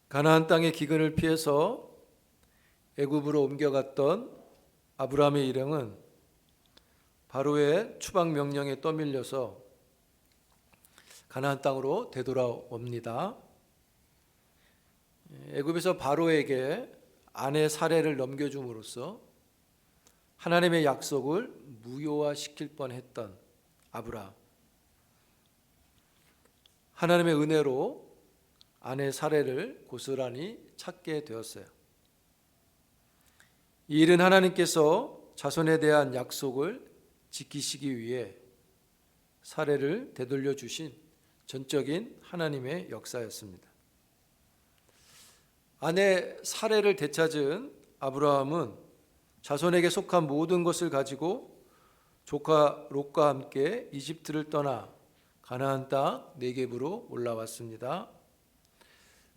가나안 땅의 기근을 피해서 애굽으로 옮겨갔던 아브라함의 일행은 바로의 추방 명령에 떠밀려서 가나안 땅으로 되돌아옵니다. 애굽에서 바로에게 아내 사례를 넘겨줌으로써 하나님의 약속을 무효화시킬 뻔했던 아브라함. 하나님의 은혜로 아내 사례를 고스란히 찾게 되었어요. 이 일은 하나님께서 자손에 대한 약속을 지키시기 위해 사례를 되돌려 주신 전적인 하나님의 역사였습니다. 아내 사례를 되찾은 아브라함은 자손에게 속한 모든 것을 가지고 조카 롯과 함께 이집트를 떠나 가나안 땅 네겝으로 올라왔습니다.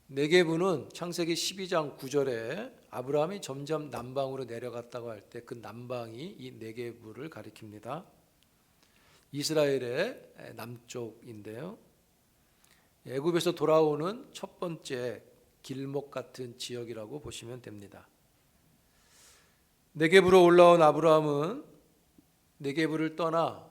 네겝은 창세기 12장 9절에 아브라함이 점점 남방으로 내려갔다고 할 때 그 남방이 이 네겝을 가리킵니다. 이스라엘의 남쪽인데요. 애굽에서 돌아오는 첫 번째 길목 같은 지역이라고 보시면 됩니다. 네겝으로 올라온 아브라함은 네겝을 떠나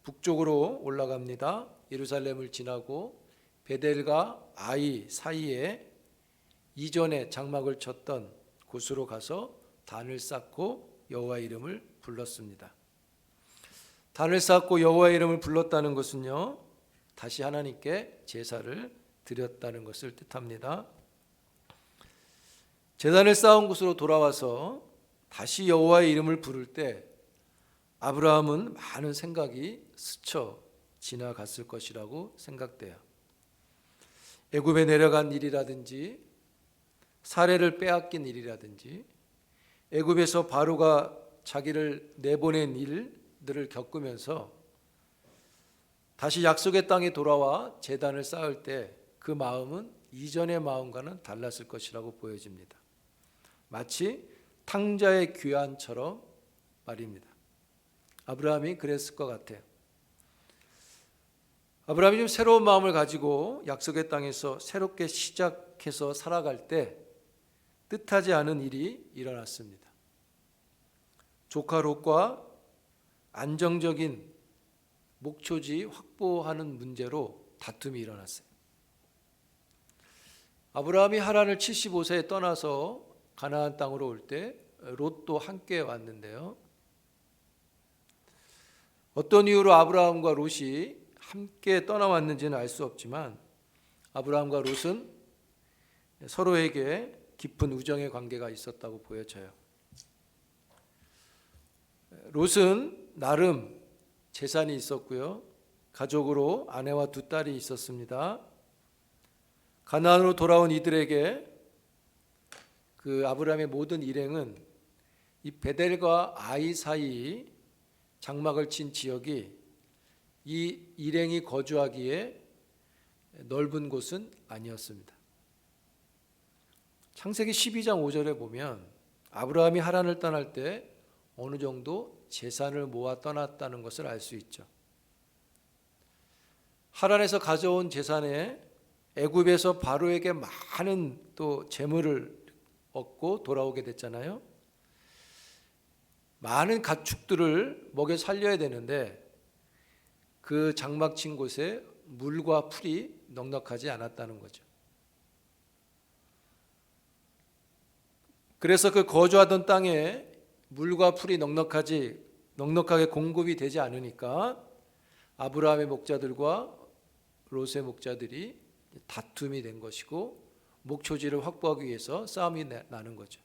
북쪽으로 올라갑니다. 예루살렘을 지나고 베델과 아이 사이에 이전에 장막을 쳤던 곳으로 가서 단을 쌓고 여호와의 이름을 불렀습니다. 단을 쌓고 여호와의 이름을 불렀다는 것은요, 다시 하나님께 제사를 드렸다는 것을 뜻합니다. 제단을 쌓은 곳으로 돌아와서 다시 여호와의 이름을 부를 때 아브라함은 많은 생각이 스쳐 지나갔을 것이라고 생각돼요. 애굽에 내려간 일이라든지 사례를 빼앗긴 일이라든지 애굽에서 바로가 자기를 내보낸 일들을 겪으면서 다시 약속의 땅에 돌아와 제단을 쌓을 때 그 마음은 이전의 마음과는 달랐을 것이라고 보여집니다. 마치 탕자의 귀환처럼 말입니다. 아브라함이 그랬을 것 같아요. 아브라함이 좀 새로운 마음을 가지고 약속의 땅에서 새롭게 시작해서 살아갈 때 뜻하지 않은 일이 일어났습니다. 조카 롯과 안정적인 목초지 확보하는 문제로 다툼이 일어났어요. 아브라함이 하란을 75세에 떠나서 가나안 땅으로 올 때 롯도 함께 왔는데요. 어떤 이유로 아브라함과 롯이 함께 떠나왔는지는 알 수 없지만 아브라함과 롯은 서로에게 깊은 우정의 관계가 있었다고 보여져요. 롯은 나름 재산이 있었고요. 가족으로 아내와 두 딸이 있었습니다. 가나안으로 돌아온 이들에게 그 아브라함의 모든 일행은 이 베델과 아이 사이 장막을 친 지역이 이 일행이 거주하기에 넓은 곳은 아니었습니다. 창세기 12장 5절에 보면 아브라함이 하란을 떠날 때 어느 정도 재산을 모아 떠났다는 것을 알 수 있죠. 하란에서 가져온 재산에 애굽에서 바로에게 많은 또 재물을 얻고 돌아오게 됐잖아요. 많은 가축들을 먹여 살려야 되는데 그 장막 친 곳에 물과 풀이 넉넉하지 않았다는 거죠. 그래서 그 거주하던 땅에 물과 풀이 넉넉하게 공급이 되지 않으니까 아브라함의 목자들과 롯의 목자들이 다툼이 된 것이고 목초지를 확보하기 위해서 싸움이 나는 거죠.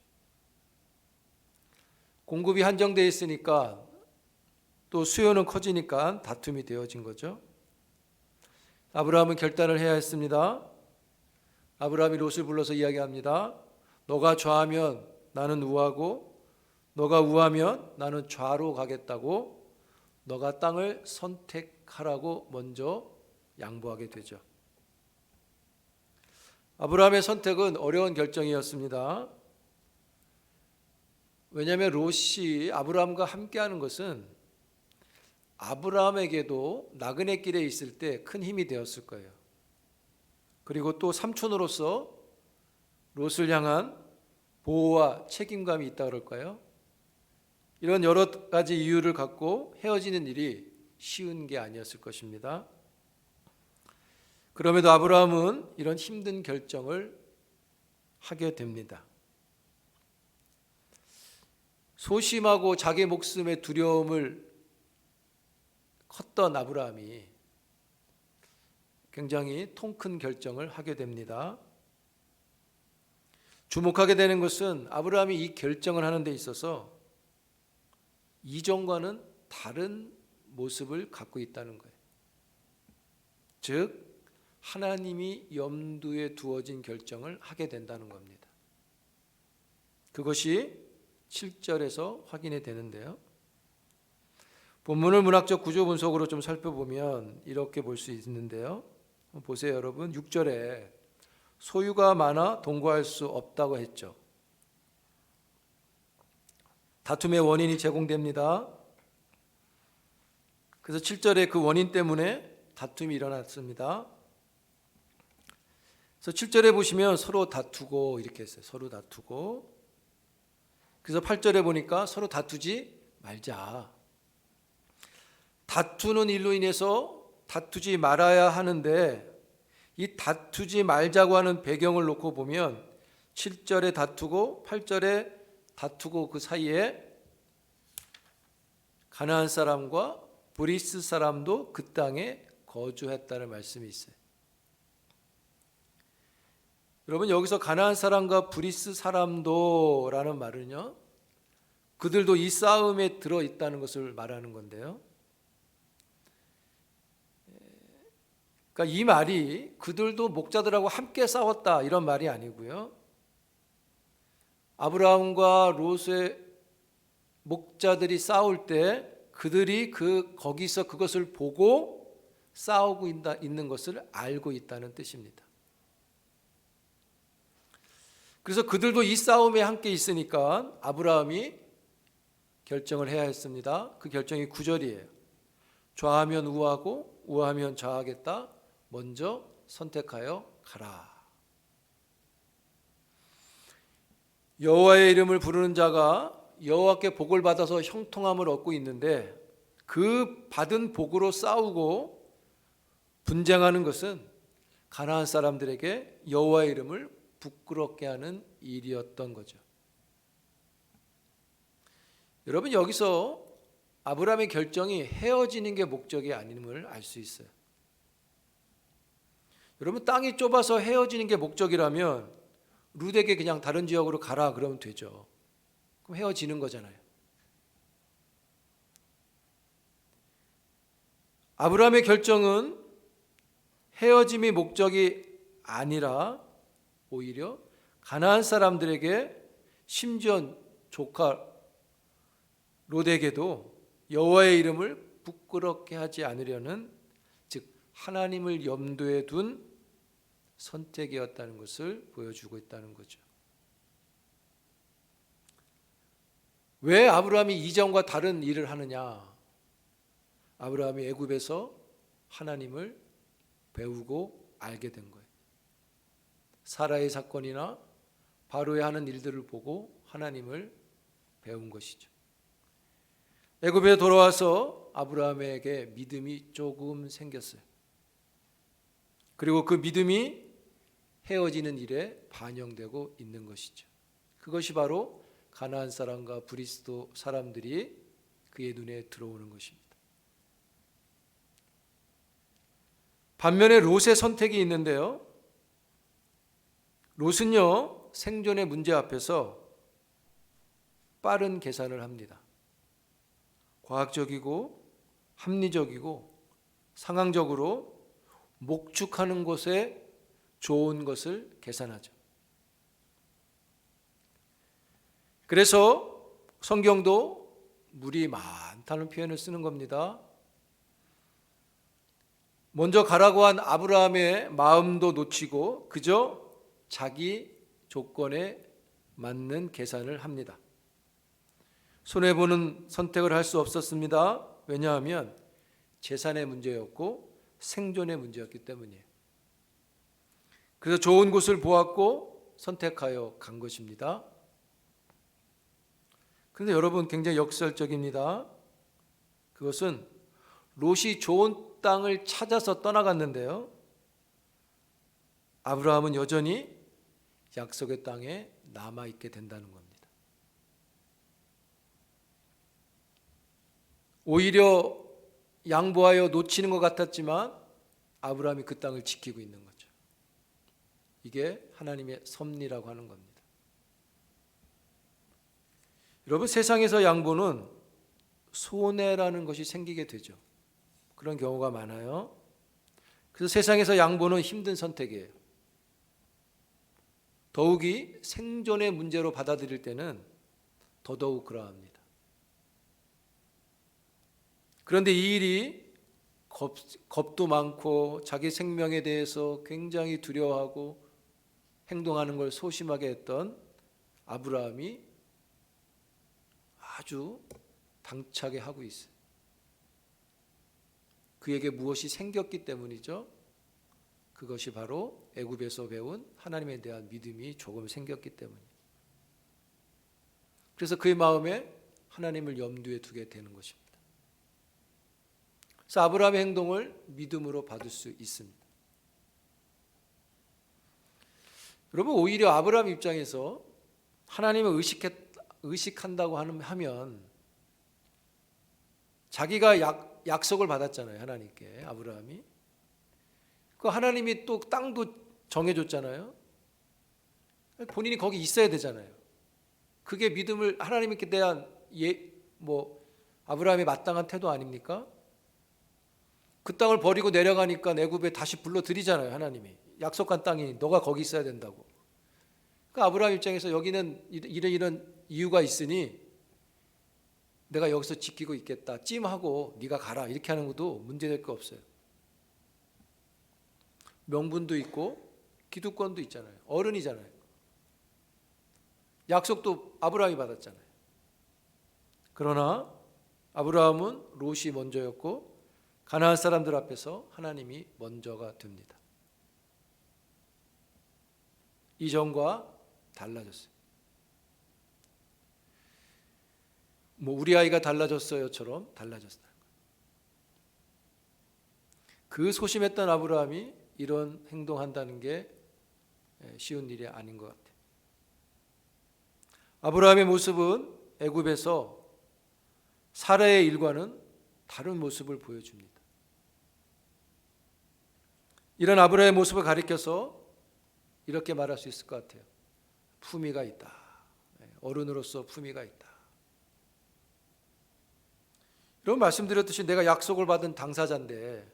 공급이 한정되어 있으니까 또 수요는 커지니까 다툼이 되어진 거죠. 아브라함은 결단을 해야 했습니다. 아브라함이 롯을 불러서 이야기합니다. 너가 좌하면 나는 우하고 너가 우하면 나는 좌로 가겠다고 너가 땅을 선택하라고 먼저 양보하게 되죠. 아브라함의 선택은 어려운 결정이었습니다. 왜냐하면 롯이 아브라함과 함께하는 것은 아브라함에게도 나그네 길에 있을 때 큰 힘이 되었을 거예요. 그리고 또 삼촌으로서 롯을 향한 보호와 책임감이 있다 그럴까요? 이런 여러 가지 이유를 갖고 헤어지는 일이 쉬운 게 아니었을 것입니다. 그럼에도 아브라함은 이런 힘든 결정을 하게 됩니다. 소심하고 자기 목숨의 두려움을 컸던 아브라함이 굉장히 통 큰 결정을 하게 됩니다. 주목하게 되는 것은 아브라함이 이 결정을 하는 데 있어서 이전과는 다른 모습을 갖고 있다는 거예요. 즉 하나님이 염두에 두어진 결정을 하게 된다는 겁니다. 그것이 7절에서 확인이 되는데요. 본문을 문학적 구조 분석으로 좀 살펴보면 이렇게 볼 수 있는데요. 보세요, 여러분. 6절에 소유가 많아 동거할 수 없다고 했죠. 다툼의 원인이 제공됩니다. 그래서 7절에 그 원인 때문에 다툼이 일어났습니다. 그래서 7절에 보시면 서로 다투고 이렇게 했어요. 서로 다투고. 그래서 8절에 보니까 서로 다투지 말자. 다투는 일로 인해서 다투지 말아야 하는데 이 다투지 말자고 하는 배경을 놓고 보면 7절에 다투고 8절에 다투고 그 사이에 가나안 사람과 브리스 사람도 그 땅에 거주했다는 말씀이 있어요. 여러분 여기서 가나안 사람과 브리스 사람도 라는 말은요, 그들도 이 싸움에 들어있다는 것을 말하는 건데요. 그러니까 이 말이 그들도 목자들하고 함께 싸웠다 이런 말이 아니고요. 아브라함과 롯의 목자들이 싸울 때 그들이 거기서 그것을 보고 싸우고 있는 것을 알고 있다는 뜻입니다. 그래서 그들도 이 싸움에 함께 있으니까 아브라함이 결정을 해야 했습니다. 그 결정이 9절이에요. 좌하면 우하고 우하면 좌하겠다. 먼저 선택하여 가라. 여호와의 이름을 부르는 자가 여호와께 복을 받아서 형통함을 얻고 있는데 그 받은 복으로 싸우고 분쟁하는 것은 가나안 사람들에게 여호와의 이름을 부끄럽게 하는 일이었던 거죠. 여러분 여기서 아브라함의 결정이 헤어지는 게 목적이 아님을 알 수 있어요. 여러분 땅이 좁아서 헤어지는 게 목적이라면 룻에게 그냥 다른 지역으로 가라 그러면 되죠. 그럼 헤어지는 거잖아요. 아브라함의 결정은 헤어짐이 목적이 아니라 오히려 가나안 사람들에게 심지어 조카 롯에게도 여호와의 이름을 부끄럽게 하지 않으려는, 즉 하나님을 염두에 둔 선택이었다는 것을 보여주고 있다는 거죠. 왜 아브라함이 이전과 다른 일을 하느냐? 아브라함이 애굽에서 하나님을 배우고 알게 된 거예요. 사라의 사건이나 바로의 하는 일들을 보고 하나님을 배운 것이죠. 애굽에 돌아와서 아브라함에게 믿음이 조금 생겼어요. 그리고 그 믿음이 헤어지는 일에 반영되고 있는 것이죠. 그것이 바로 가나안 사람과 브리스도 사람들이 그의 눈에 들어오는 것입니다. 반면에 롯의 선택이 있는데요. 롯은요, 생존의 문제 앞에서 빠른 계산을 합니다. 과학적이고 합리적이고 상황적으로 목축하는 것에 좋은 것을 계산하죠. 그래서 성경도 물이 많다는 표현을 쓰는 겁니다. 먼저 가라고 한 아브라함의 마음도 놓치고 그저 자기 조건에 맞는 계산을 합니다. 손해보는 선택을 할 수 없었습니다. 왜냐하면 재산의 문제였고 생존의 문제였기 때문이에요. 그래서 좋은 곳을 보았고 선택하여 간 것입니다. 그런데 여러분 굉장히 역설적입니다. 그것은 롯이 좋은 땅을 찾아서 떠나갔는데요, 아브라함은 여전히 약속의 땅에 남아있게 된다는 겁니다. 오히려 양보하여 놓치는 것 같았지만 아브라함이 그 땅을 지키고 있는 거죠. 이게 하나님의 섭리라고 하는 겁니다. 여러분, 세상에서 양보는 손해라는 것이 생기게 되죠. 그런 경우가 많아요. 그래서 세상에서 양보는 힘든 선택이에요. 더욱이 생존의 문제로 받아들일 때는 더더욱 그러합니다. 그런데 이 일이 겁도 많고 자기 생명에 대해서 굉장히 두려워하고 행동하는 걸 소심하게 했던 아브라함이 아주 당차게 하고 있어요. 그에게 무엇이 생겼기 때문이죠. 그것이 바로 애굽에서 배운 하나님에 대한 믿음이 조금 생겼기 때문이에요. 그래서 그의 마음에 하나님을 염두에 두게 되는 것입니다. 그래서 아브라함의 행동을 믿음으로 받을 수 있습니다. 여러분, 오히려 아브라함 입장에서 하나님을 의식한다고 하면 자기가 약속을 받았잖아요. 하나님께, 아브라함이. 그 하나님이 또 땅도 정해줬잖아요. 본인이 거기 있어야 되잖아요. 그게 믿음을, 하나님께 대한 아브라함의 마땅한 태도 아닙니까? 그 땅을 버리고 내려가니까 애굽에 다시 불러들이잖아요. 하나님이 약속한 땅이 너가 거기 있어야 된다고. 그러니까 아브라함 입장에서 여기는 이런 이유가 있으니 내가 여기서 지키고 있겠다, 찜하고 네가 가라, 이렇게 하는 것도 문제될 거 없어요. 명분도 있고 기득권도 있잖아요. 어른이잖아요. 약속도 아브라함이 받았잖아요. 그러나 아브라함은 롯이 먼저였고 가나안 사람들 앞에서 하나님이 먼저가 됩니다. 이전과 달라졌어요. 우리 아이가 달라졌어요처럼 달라졌어요. 그 소심했던 아브라함이 이런 행동한다는 게 쉬운 일이 아닌 것 같아요. 아브라함의 모습은 애굽에서 사라의 일과는 다른 모습을 보여줍니다. 이런 아브라함의 모습을 가리켜서 이렇게 말할 수 있을 것 같아요. 품위가 있다. 어른으로서 품위가 있다. 이런 말씀드렸듯이 내가 약속을 받은 당사자인데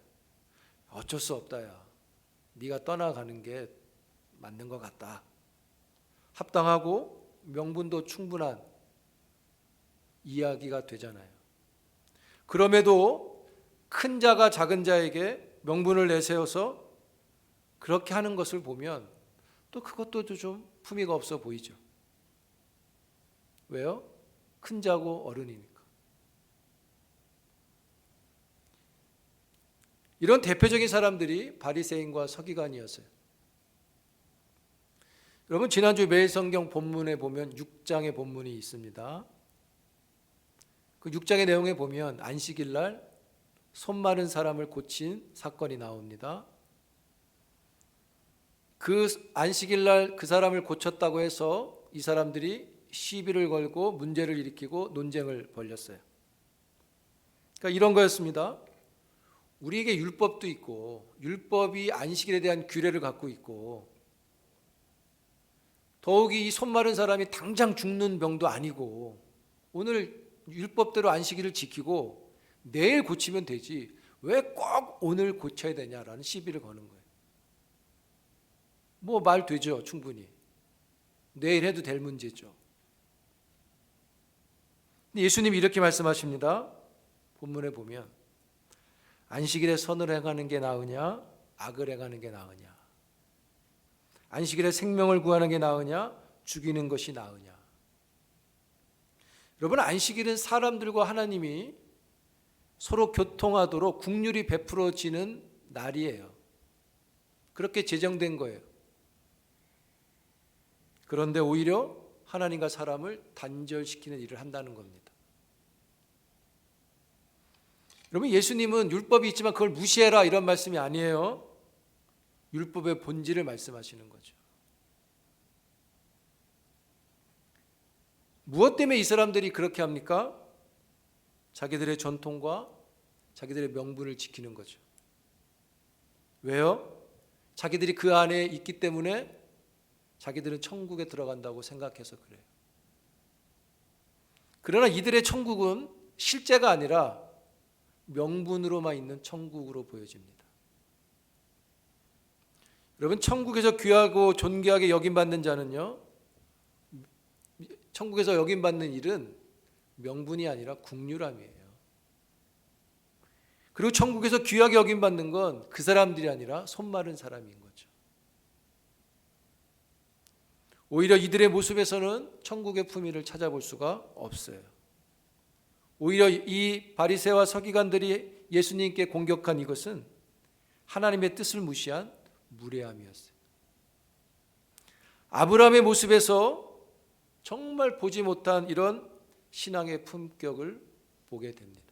어쩔 수 없다야. 네가 떠나가는 게 맞는 것 같다. 합당하고 명분도 충분한 이야기가 되잖아요. 그럼에도 큰 자가 작은 자에게 명분을 내세워서 그렇게 하는 것을 보면 또 그것도 좀 품위가 없어 보이죠. 왜요? 큰 자고 어른이니까. 이런 대표적인 사람들이 바리새인과 서기관이었어요. 여러분, 지난주 매일 성경 본문에 보면 6장의 본문이 있습니다. 그 6장의 내용에 보면 안식일 날 손 마른 사람을 고친 사건이 나옵니다. 그 안식일 날 그 사람을 고쳤다고 해서 이 사람들이 시비를 걸고 문제를 일으키고 논쟁을 벌였어요. 그러니까 이런 거였습니다. 우리에게 율법도 있고 율법이 안식일에 대한 규례를 갖고 있고 더욱이 이 손 마른 사람이 당장 죽는 병도 아니고 오늘 율법대로 안식일을 지키고 내일 고치면 되지 왜 꼭 오늘 고쳐야 되냐라는 시비를 거는 거예요. 말 되죠, 충분히. 내일 해도 될 문제죠. 예수님이 이렇게 말씀하십니다. 본문에 보면 안식일에 선을 행하는 게 나으냐 악을 행하는 게 나으냐, 안식일에 생명을 구하는 게 나으냐 죽이는 것이 나으냐. 여러분, 안식일은 사람들과 하나님이 서로 교통하도록 국률이 베풀어지는 날이에요. 그렇게 제정된 거예요. 그런데 오히려 하나님과 사람을 단절시키는 일을 한다는 겁니다. 여러분, 예수님은 율법이 있지만 그걸 무시해라 이런 말씀이 아니에요. 율법의 본질을 말씀하시는 거죠. 무엇 때문에 이 사람들이 그렇게 합니까? 자기들의 전통과 자기들의 명분을 지키는 거죠. 왜요? 자기들이 그 안에 있기 때문에 자기들은 천국에 들어간다고 생각해서 그래요. 그러나 이들의 천국은 실제가 아니라 명분으로만 있는 천국으로 보여집니다. 여러분, 천국에서 귀하고 존귀하게 여김받는 자는요, 천국에서 여김받는 일은 명분이 아니라 국률함이에요. 그리고 천국에서 귀하게 여김받는 건 그 사람들이 아니라 손마른 사람인 거죠. 오히려 이들의 모습에서는 천국의 품위를 찾아볼 수가 없어요. 오히려 이 바리새와 서기관들이 예수님께 공격한 이것은 하나님의 뜻을 무시한 무례함이었어요. 아브라함의 모습에서 정말 보지 못한 이런 신앙의 품격을 보게 됩니다.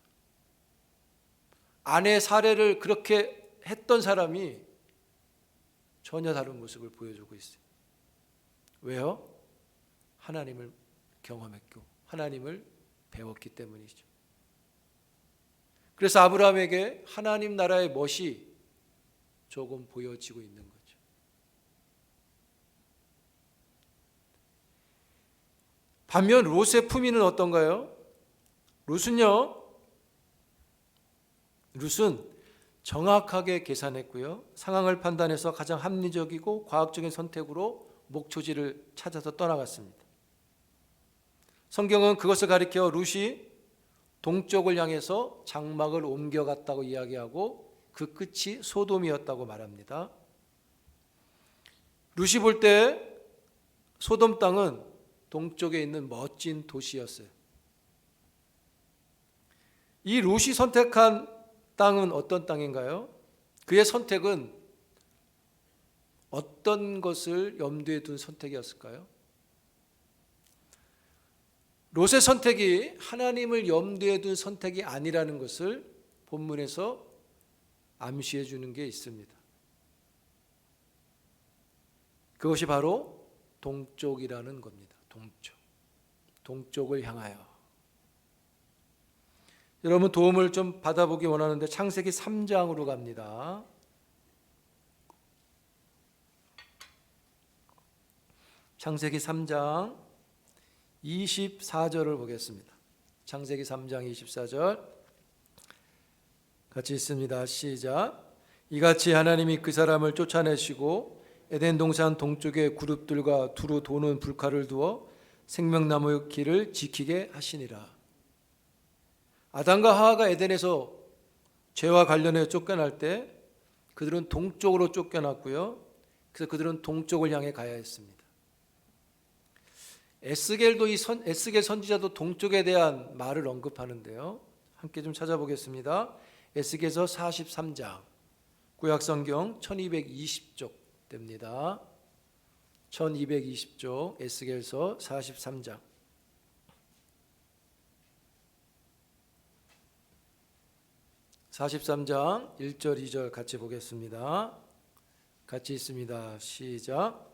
아내 사례를 그렇게 했던 사람이 전혀 다른 모습을 보여주고 있어요. 왜요? 하나님을 경험했고 하나님을 배웠기 때문이죠. 그래서 아브라함에게 하나님 나라의 멋이 조금 보여지고 있는 거죠. 반면 롯의 품위는 어떤가요? 롯은 정확하게 계산했고요. 상황을 판단해서 가장 합리적이고 과학적인 선택으로 목초지를 찾아서 떠나갔습니다. 성경은 그것을 가리켜 롯이 동쪽을 향해서 장막을 옮겨갔다고 이야기하고 그 끝이 소돔이었다고 말합니다. 롯이 볼 때 소돔 땅은 동쪽에 있는 멋진 도시였어요. 이 롯이 선택한 땅은 어떤 땅인가요? 그의 선택은 어떤 것을 염두에 둔 선택이었을까요? 롯의 선택이 하나님을 염두에 둔 선택이 아니라는 것을 본문에서 암시해 주는 게 있습니다. 그것이 바로 동쪽이라는 겁니다. 동쪽을 향하여. 여러분, 도움을 좀 받아보기 원하는데 창세기 3장으로 갑니다. 창세기 3장 24절을 보겠습니다. 창세기 3장 24절 같이 있습니다. 시작. 이같이 하나님이 그 사람을 쫓아내시고 에덴 동산 동쪽에 그룹들과 두루 도는 불칼을 두어 생명나무 길을 지키게 하시니라. 아담과 하와가 에덴에서 죄와 관련해 쫓겨날 때 그들은 동쪽으로 쫓겨났고요. 그래서 그들은 동쪽을 향해 가야 했습니다. 에스겔도 에스겔 선지자도 동쪽에 대한 말을 언급하는데요. 함께 좀 찾아보겠습니다. 에스겔서 43장, 구약성경 1220쪽 됩니다. 1220쪽 에스겔서 43장. (43장) 1절 2절 같이 보겠습니다. 같이 있습니다. 시작.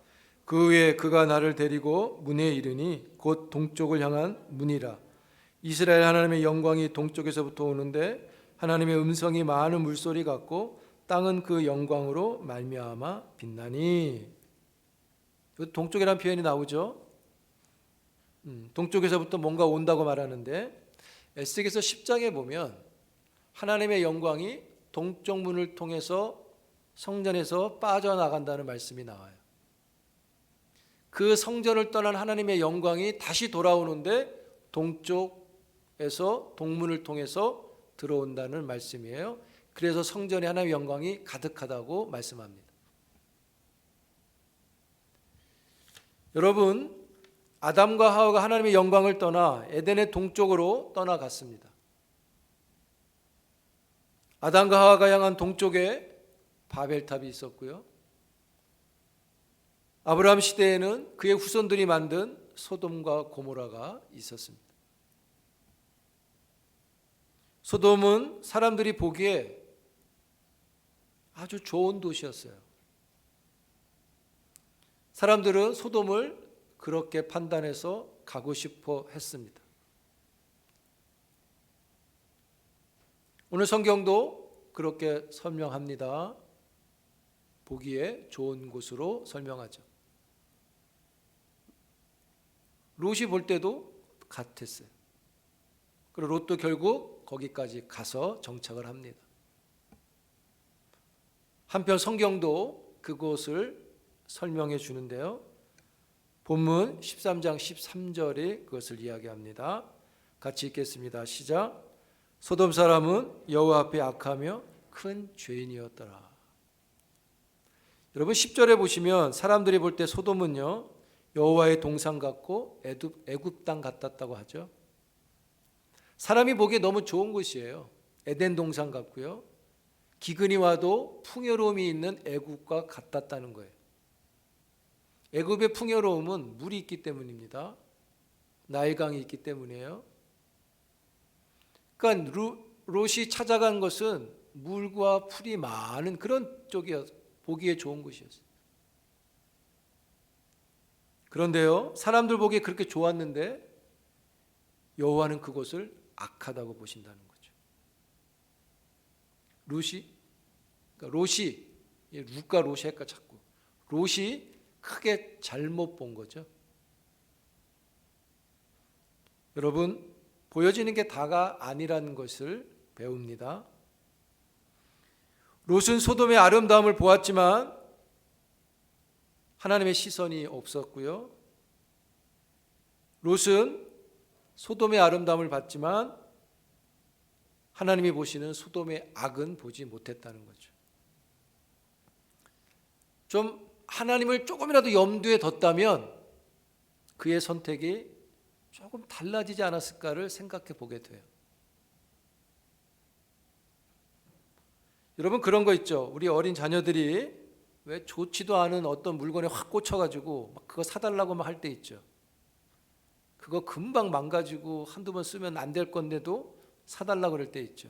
그 후에 그가 나를 데리고 문에 이르니 곧 동쪽을 향한 문이라. 이스라엘 하나님의 영광이 동쪽에서부터 오는데 하나님의 음성이 많은 물소리 같고 땅은 그 영광으로 말미암아 빛나니. 동쪽이라는 표현이 나오죠. 동쪽에서부터 뭔가 온다고 말하는데 에스겔서 10장에 보면 하나님의 영광이 동쪽 문을 통해서 성전에서 빠져나간다는 말씀이 나와요. 그 성전을 떠난 하나님의 영광이 다시 돌아오는데 동쪽에서 동문을 통해서 들어온다는 말씀이에요. 그래서 성전에 하나님의 영광이 가득하다고 말씀합니다. 여러분, 아담과 하와가 하나님의 영광을 떠나 에덴의 동쪽으로 떠나갔습니다. 아담과 하와가 향한 동쪽에 바벨탑이 있었고요. 아브라함 시대에는 그의 후손들이 만든 소돔과 고모라가 있었습니다. 소돔은 사람들이 보기에 아주 좋은 도시였어요. 사람들은 소돔을 그렇게 판단해서 가고 싶어 했습니다. 오늘 성경도 그렇게 설명합니다. 보기에 좋은 곳으로 설명하죠. 롯이 볼 때도 같았어요. 그리고 롯도 결국 거기까지 가서 정착을 합니다. 한편 성경도 그곳을 설명해 주는데요. 본문 13장 13절에 그것을 이야기합니다. 같이 읽겠습니다. 시작. 소돔 사람은 여호와 앞에 악하며 큰 죄인이었더라. 여러분 10절에 보시면 사람들이 볼 때 소돔은요, 여호와의 동산 같고 애굽 땅 같았다고 하죠. 사람이 보기에 너무 좋은 곳이에요. 에덴 동산 같고요. 기근이 와도 풍요로움이 있는 애굽과 같았다는 거예요. 애굽의 풍요로움은 물이 있기 때문입니다. 나일강이 있기 때문이에요. 그러니까 롯이 찾아간 것은 물과 풀이 많은 그런 쪽이었, 보기에 좋은 곳이었어요. 그런데요, 사람들 보기에 그렇게 좋았는데 여호와는 그곳을 악하다고 보신다는 거죠. 롯이 룻과 롯이 헷갈려 자꾸. 롯이 크게 잘못 본 거죠. 여러분, 보여지는 게 다가 아니라는 것을 배웁니다. 롯은 소돔의 아름다움을 보았지만 하나님의 시선이 없었고요. 롯은 소돔의 아름다움을 봤지만 하나님이 보시는 소돔의 악은 보지 못했다는 거죠. 좀 하나님을 조금이라도 염두에 뒀다면 그의 선택이 조금 달라지지 않았을까를 생각해 보게 돼요. 여러분 그런 거 있죠. 우리 어린 자녀들이 왜 좋지도 않은 어떤 물건에 확 꽂혀가지고 막 그거 사달라고 막 할 때 있죠. 그거 금방 망가지고 한두 번 쓰면 안 될 건데도 사달라고 그럴 때 있죠.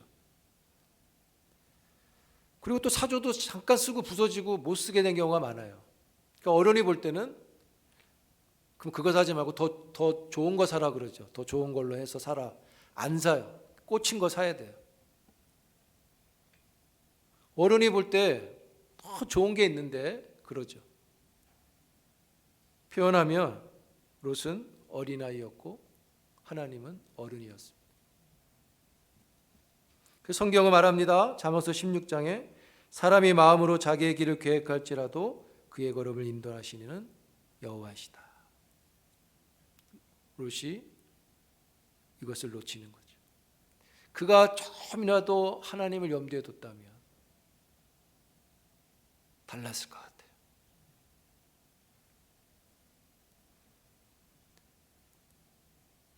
그리고 또 사줘도 잠깐 쓰고 부서지고 못 쓰게 된 경우가 많아요. 그러니까 어른이 볼 때는 그럼 그거 사지 말고 더 좋은 거 사라 그러죠. 더 좋은 걸로 해서 사라. 안 사요. 꽂힌 거 사야 돼요. 어른이 볼 때 더 좋은 게 있는데 그러죠. 표현하면 롯은 어린아이였고 하나님은 어른이었습니다. 그 성경은 말합니다. 잠언서 16장에 사람이 마음으로 자기의 길을 계획할지라도 그의 걸음을 인도하시는 여호와시다. 롯이 이것을 놓치는 거죠. 그가 조금이라도 하나님을 염두에 뒀다면 달랐을 것 같아요.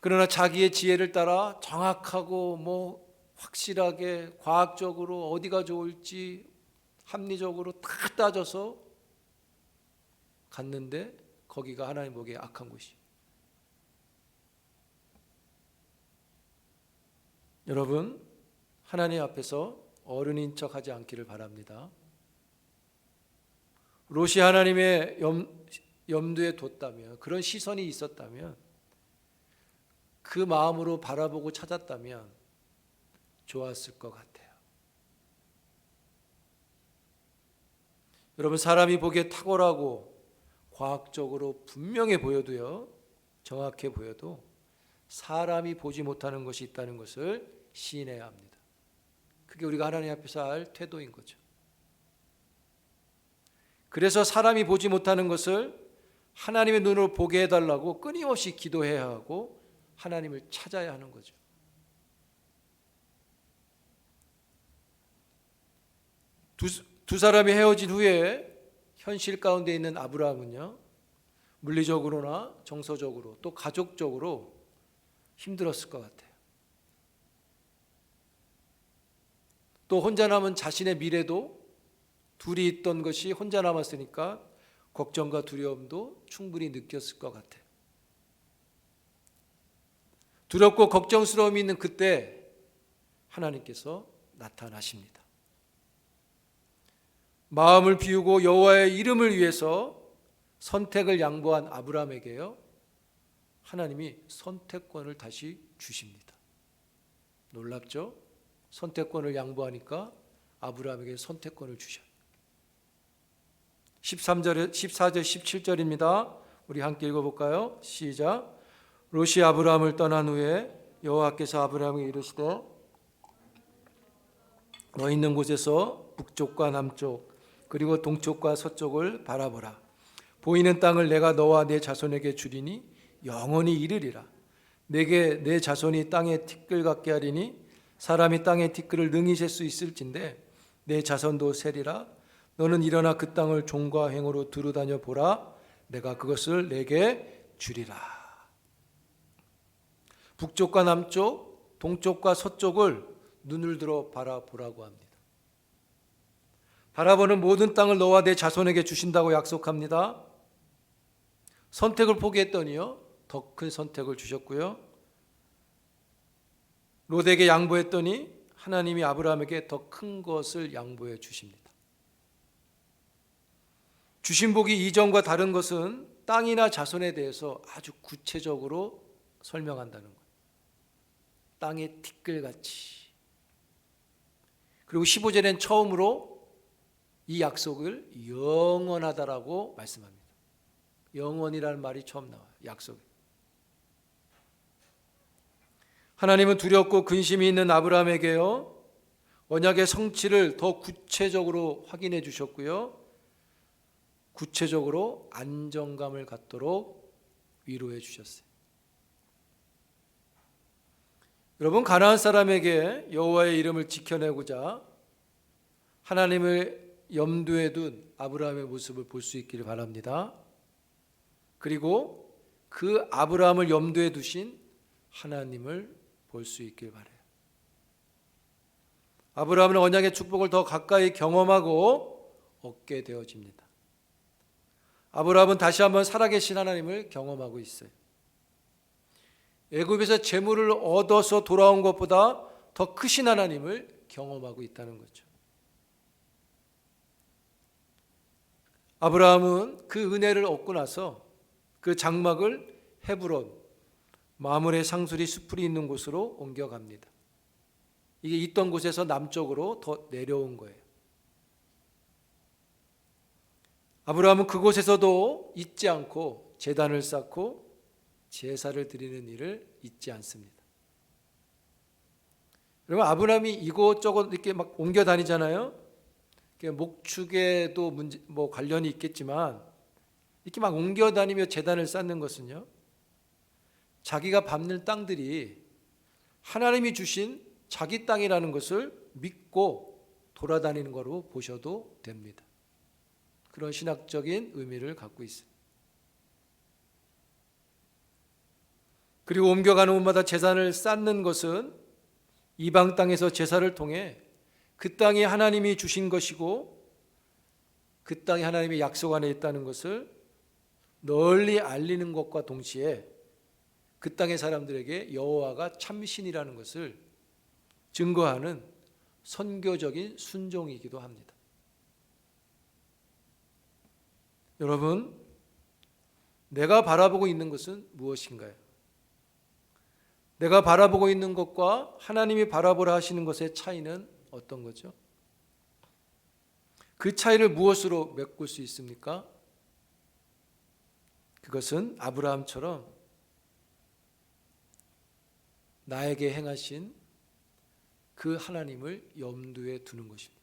그러나 자기의 지혜를 따라 정확하고 확실하게 과학적으로 어디가 좋을지 합리적으로 다 따져서 갔는데 거기가 하나님 보기에 악한 곳이. 여러분 하나님 앞에서 어른인 척하지 않기를 바랍니다. 롯이 하나님의 염두에 뒀다면, 그런 시선이 있었다면, 그 마음으로 바라보고 찾았다면 좋았을 것 같아요. 여러분 사람이 보기에 탁월하고 과학적으로 분명해 보여도요, 정확해 보여도 사람이 보지 못하는 것이 있다는 것을 시인해야 합니다. 그게 우리가 하나님 앞에서 할 태도인 거죠. 그래서 사람이 보지 못하는 것을 하나님의 눈으로 보게 해달라고 끊임없이 기도해야 하고 하나님을 찾아야 하는 거죠. 두 사람이 헤어진 후에 현실 가운데 있는 아브라함은요, 물리적으로나 정서적으로 또 가족적으로 힘들었을 것 같아요. 또 혼자 남은 자신의 미래도, 둘이 있던 것이 혼자 남았으니까 걱정과 두려움도 충분히 느꼈을 것 같아요. 두렵고 걱정스러움이 있는 그때 하나님께서 나타나십니다. 마음을 비우고 여호와의 이름을 위해서 선택을 양보한 아브라함에게요, 하나님이 선택권을 다시 주십니다. 놀랍죠? 선택권을 양보하니까 아브라함에게 선택권을 주셔요. 14절 17절입니다. 우리 함께 읽어볼까요? 시작. 롯이 아브라함을 떠난 후에 여호와께서 아브라함에게 이르시되 너 있는 곳에서 북쪽과 남쪽 그리고 동쪽과 서쪽을 바라보라. 보이는 땅을 내가 너와 내 자손에게 주리니 영원히 이르리라. 내게 내 자손이 땅의 티끌 같게 하리니 사람이 땅의 티끌을 능히 셀 수 있을진데 내 자손도 세리라. 너는 일어나 그 땅을 종과 행으로 두루다녀 보라. 내가 그것을 내게 주리라. 북쪽과 남쪽, 동쪽과 서쪽을 눈을 들어 바라보라고 합니다. 바라보는 모든 땅을 너와 내 자손에게 주신다고 약속합니다. 선택을 포기했더니요, 더 큰 선택을 주셨고요. 롯에게 양보했더니 하나님이 아브라함에게 더 큰 것을 양보해 주십니다. 주신 복이 이전과 다른 것은 땅이나 자손에 대해서 아주 구체적으로 설명한다는 거예요. 땅의 티끌같이. 그리고 15절엔 처음으로 이 약속을 영원하다라고 말씀합니다. 영원이라는 말이 처음 나와요. 약속. 하나님은 두렵고 근심이 있는 아브라함에게요, 언약의 성취를 더 구체적으로 확인해 주셨고요, 구체적으로 안정감을 갖도록 위로해 주셨어요. 여러분, 가나안 사람에게 여호와의 이름을 지켜내고자 하나님을 염두에 둔 아브라함의 모습을 볼 수 있기를 바랍니다. 그리고 그 아브라함을 염두에 두신 하나님을 볼 수 있길 바라요. 아브라함은 언약의 축복을 더 가까이 경험하고 얻게 되어집니다. 아브라함은 다시 한번 살아계신 하나님을 경험하고 있어요. 애굽에서 재물을 얻어서 돌아온 것보다 더 크신 하나님을 경험하고 있다는 거죠. 아브라함은 그 은혜를 얻고 나서 그 장막을 헤브론, 마므레 상수리 수풀이 있는 곳으로 옮겨갑니다. 이게 있던 곳에서 남쪽으로 더 내려온 거예요. 아브라함은 그곳에서도 잊지 않고 제단을 쌓고 제사를 드리는 일을 잊지 않습니다. 여러분, 아브라함이 이곳저곳 이렇게 막 옮겨 다니잖아요. 목축에도 관련이 있겠지만 이렇게 막 옮겨 다니며 제단을 쌓는 것은요, 자기가 밟는 땅들이 하나님이 주신 자기 땅이라는 것을 믿고 돌아다니는 거로 보셔도 됩니다. 그런 신학적인 의미를 갖고 있습니다. 그리고 옮겨가는 곳마다 제단을 쌓는 것은 이방 땅에서 제사를 통해 그 땅이 하나님이 주신 것이고 그 땅이 하나님의 약속 안에 있다는 것을 널리 알리는 것과 동시에 그 땅의 사람들에게 여호와가 참신이라는 것을 증거하는 선교적인 순종이기도 합니다. 여러분, 내가 바라보고 있는 것은 무엇인가요? 내가 바라보고 있는 것과 하나님이 바라보라 하시는 것의 차이는 어떤 거죠? 그 차이를 무엇으로 메꿀 수 있습니까? 그것은 아브라함처럼 나에게 행하신 그 하나님을 염두에 두는 것입니다.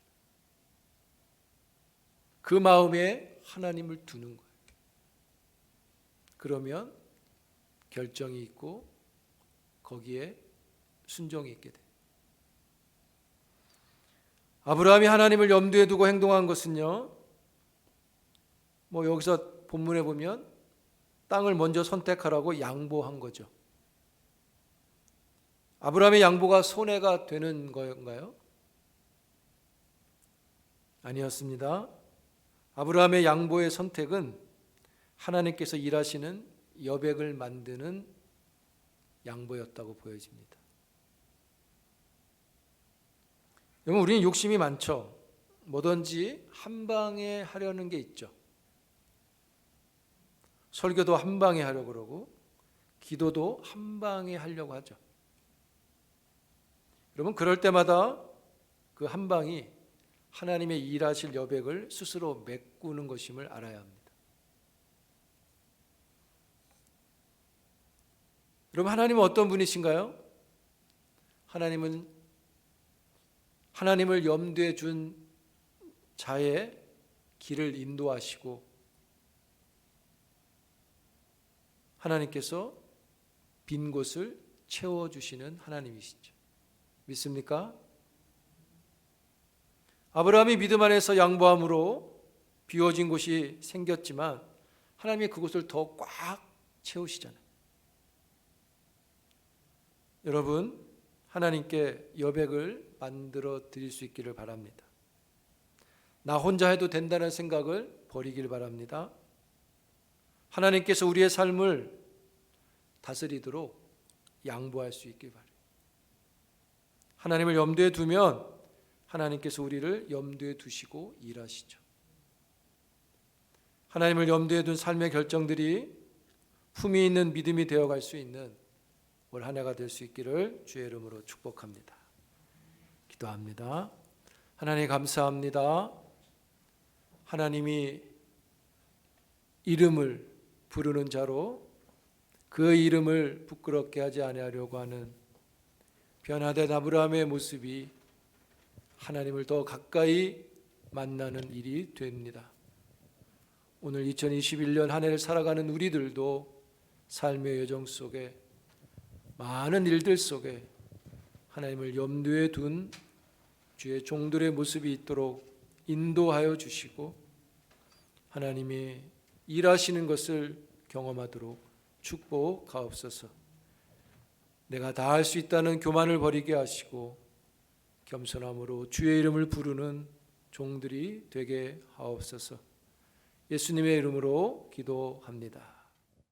그 마음에 하나님을 두는 거예요. 그러면 결정이 있고 거기에 순종이 있게 돼요. 아브라함이 하나님을 염두에 두고 행동한 것은요, 여기서 본문에 보면 땅을 먼저 선택하라고 양보한 거죠. 아브라함의 양보가 손해가 되는 건가요? 아니었습니다. 아브라함의 양보의 선택은 하나님께서 일하시는 여백을 만드는 양보였다고 보여집니다. 여러분, 우리는 욕심이 많죠. 뭐든지 한 방에 하려는 게 있죠. 설교도 한 방에 하려고 그러고 기도도 한 방에 하려고 하죠. 여러분, 그럴 때마다 그 한 방이 하나님의 일하실 여백을 스스로 메꾸는 것임을 알아야 합니다. 여러분, 하나님은 어떤 분이신가요? 하나님은 하나님을 염두에 준 자의 길을 인도하시고 하나님께서 빈 곳을 채워주시는 하나님이시죠. 믿습니까? 아브라함이 믿음 안에서 양보함으로 비워진 곳이 생겼지만 하나님이 그곳을 더 꽉 채우시잖아요. 여러분, 하나님께 여백을 만들어 드릴 수 있기를 바랍니다. 나 혼자 해도 된다는 생각을 버리길 바랍니다. 하나님께서 우리의 삶을 다스리도록 양보할 수 있길 바랍니다. 하나님을 염두에 두면 하나님께서 우리를 염두에 두시고 일하시죠. 하나님을 염두에 둔 삶의 결정들이 품위 있는 믿음이 되어갈 수 있는 올 한 해가 될 수 있기를 주의 이름으로 축복합니다. 기도합니다. 하나님 감사합니다. 하나님이 이름을 부르는 자로 그 이름을 부끄럽게 하지 아니하려고 하는 변화된 아브라함의 모습이 하나님을 더 가까이 만나는 일이 됩니다. 오늘 2021년 한 해를 살아가는 우리들도 삶의 여정 속에 많은 일들 속에 하나님을 염두에 둔 주의 종들의 모습이 있도록 인도하여 주시고 하나님이 일하시는 것을 경험하도록 축복하옵소서. 내가 다 할 수 있다는 교만을 버리게 하시고 겸손함으로 주의 이름을 부르는 종들이 되게 하옵소서. 예수님의 이름으로 기도합니다.